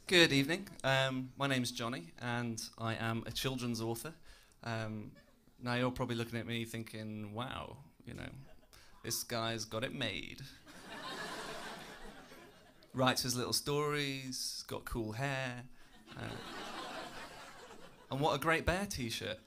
Good evening. My name's Jonny, and I am a children's author. Now you're probably looking at me thinking, wow, this guy's got it made. Writes his little stories, got cool hair, and what a great bear t-shirt.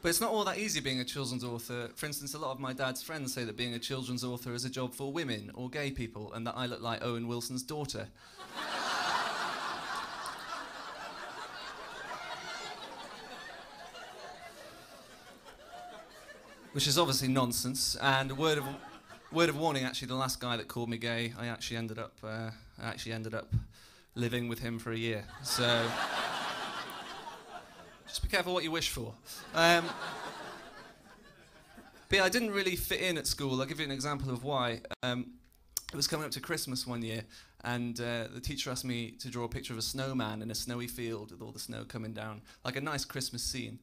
But it's not all that easy being a children's author. For instance, a lot of my dad's friends say that being a children's author is a job for women or gay people, and that I look like Owen Wilson's daughter. Which is obviously nonsense. And a word of warning, actually, the last guy that called me gay, I actually ended up living with him for a year. So just be careful what you wish for. But yeah, I didn't really fit in at school. I'll give you an example of why. It was coming up to Christmas one year, and the teacher asked me to draw a picture of a snowman in a snowy field with all the snow coming down, like a nice Christmas scene.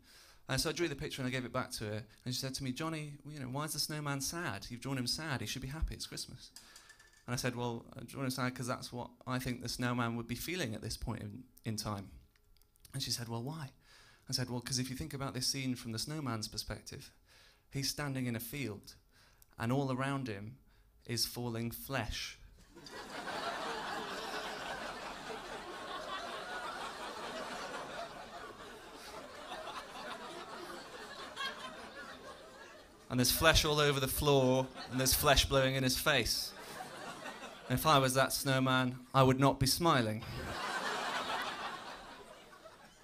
And so I drew the picture and I gave it back to her, and she said to me, "Jonny, why is the snowman sad? You've drawn him sad. He should be happy. It's Christmas." And I said, "Well, I've drawn him sad because that's what I think the snowman would be feeling at this point in time." And she said, "Well, why?" I said, "Well, because if you think about this scene from the snowman's perspective, he's standing in a field, and all around him is falling flesh." And there's flesh all over the floor, and there's flesh blowing in his face. And if I was that snowman, I would not be smiling.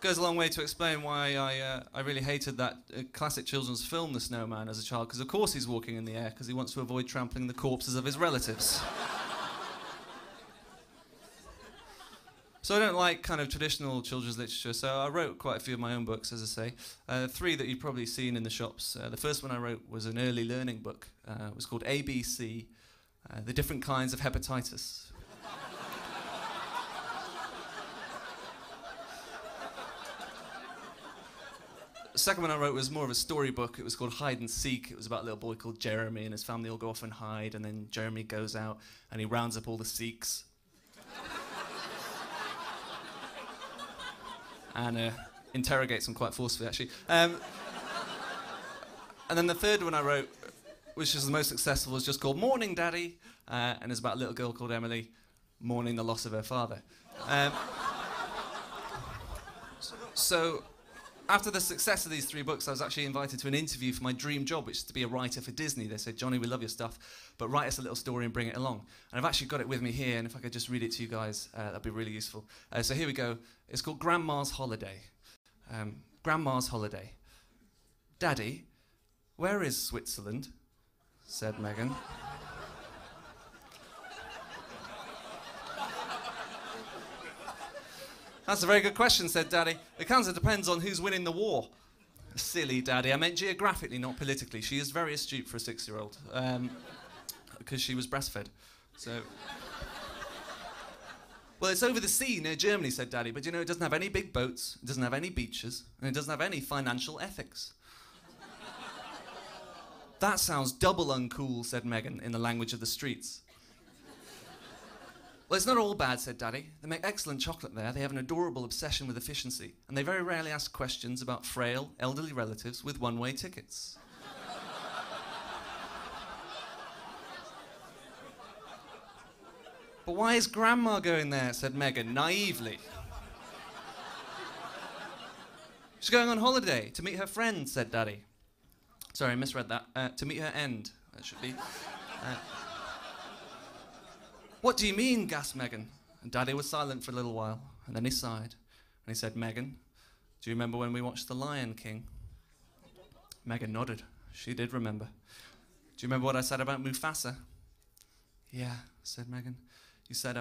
Goes a long way to explain why I really hated that classic children's film, The Snowman, as a child, because of course he's walking in the air, because he wants to avoid trampling the corpses of his relatives. So I don't like kind of traditional children's literature, so I wrote quite a few of my own books, as I say. 3 that you've probably seen in the shops. The first one I wrote was an early learning book. It was called ABC, The Different Kinds of Hepatitis. The second one I wrote was more of a storybook. It was called Hide and Seek. It was about a little boy called Jeremy, and his family all go off and hide, and then Jeremy goes out and he rounds up all the Sikhs. And interrogates them quite forcefully, actually. And then the third one I wrote, which is the most successful, was just called Morning Daddy, and it's about a little girl called Emily mourning the loss of her father. So after the success of these 3 books, I was actually invited to an interview for my dream job, which is to be a writer for Disney. They said, "Jonny, we love your stuff, but write us a little story and bring it along." And I've actually got it with me here, and if I could just read it to you guys, that'd be really useful. So here we go. It's called Grandma's Holiday. Grandma's Holiday. "Daddy, where is Switzerland?" said Megan. "That's a very good question," said Daddy. "It kind of depends on who's winning the war." "Silly, Daddy. I meant geographically, not politically. She is very astute for a 6-year-old. Because she was breastfed. So. "Well, it's over the sea near Germany," said Daddy. "But it doesn't have any big boats, it doesn't have any beaches, and it doesn't have any financial ethics." "That sounds double uncool," said Megan, in the language of the streets. "Well, it's not all bad," said Daddy. "They make excellent chocolate there, they have an adorable obsession with efficiency, and they very rarely ask questions about frail, elderly relatives with one-way tickets." "But why is Grandma going there?" said Megan, naively. "She's going on holiday to meet her friends," said Daddy. Sorry, I misread that. To meet her end, that should be. "What do you mean?" gasped Megan. And Daddy was silent for a little while, and then he sighed, and he said, "Megan, do you remember when we watched The Lion King?" Megan nodded. She did remember. "Do you remember what I said about Mufasa?" "Yeah," said Megan. You said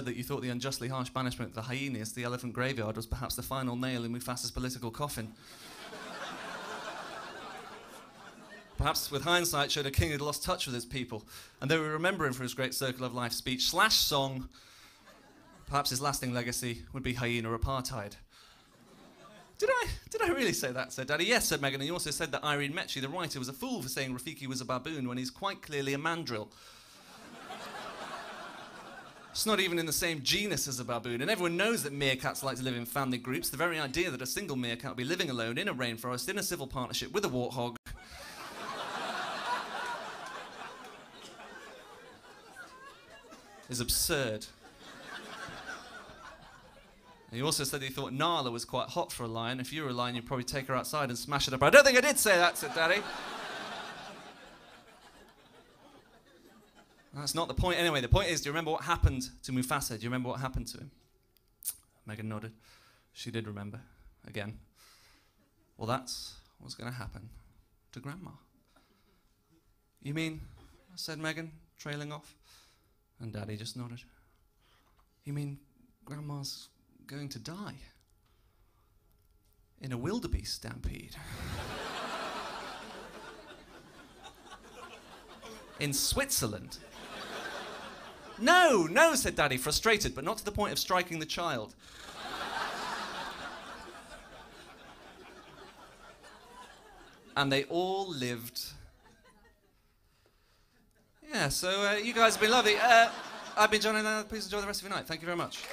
that you thought the unjustly harsh banishment of the hyenas to the elephant graveyard was perhaps the final nail in Mufasa's political coffin. Perhaps, with hindsight, showed a king who'd lost touch with his people, and though we remember him for his great Circle of Life speech / song, perhaps his lasting legacy would be hyena apartheid. Did I really say that, said Daddy. Yes, said Megan, and he also said that Irene Mecci, the writer, was a fool for saying Rafiki was a baboon when he's quite clearly a mandrill. It's not even in the same genus as a baboon, and everyone knows that meerkats like to live in family groups. The very idea that a single meerkat would be living alone in a rainforest in a civil partnership with a warthog is absurd. He also said he thought Nala was quite hot for a lion. If you were a lion, you'd probably take her outside and smash it up. I don't think I did say that, said Daddy. That's not the point. Anyway, the point is, do you remember what happened to Mufasa? Do you remember what happened to him? Megan nodded. She did remember. Again. Well, that's what's going to happen to Grandma. You mean, said Megan, trailing off. And Daddy just nodded. You mean Grandma's going to die? In a wildebeest stampede. In Switzerland. No, no, said Daddy, frustrated, but not to the point of striking the child. And they all lived. Yeah, so you guys have been lovely. I've been Jonny Lennard. Please enjoy the rest of your night. Thank you very much.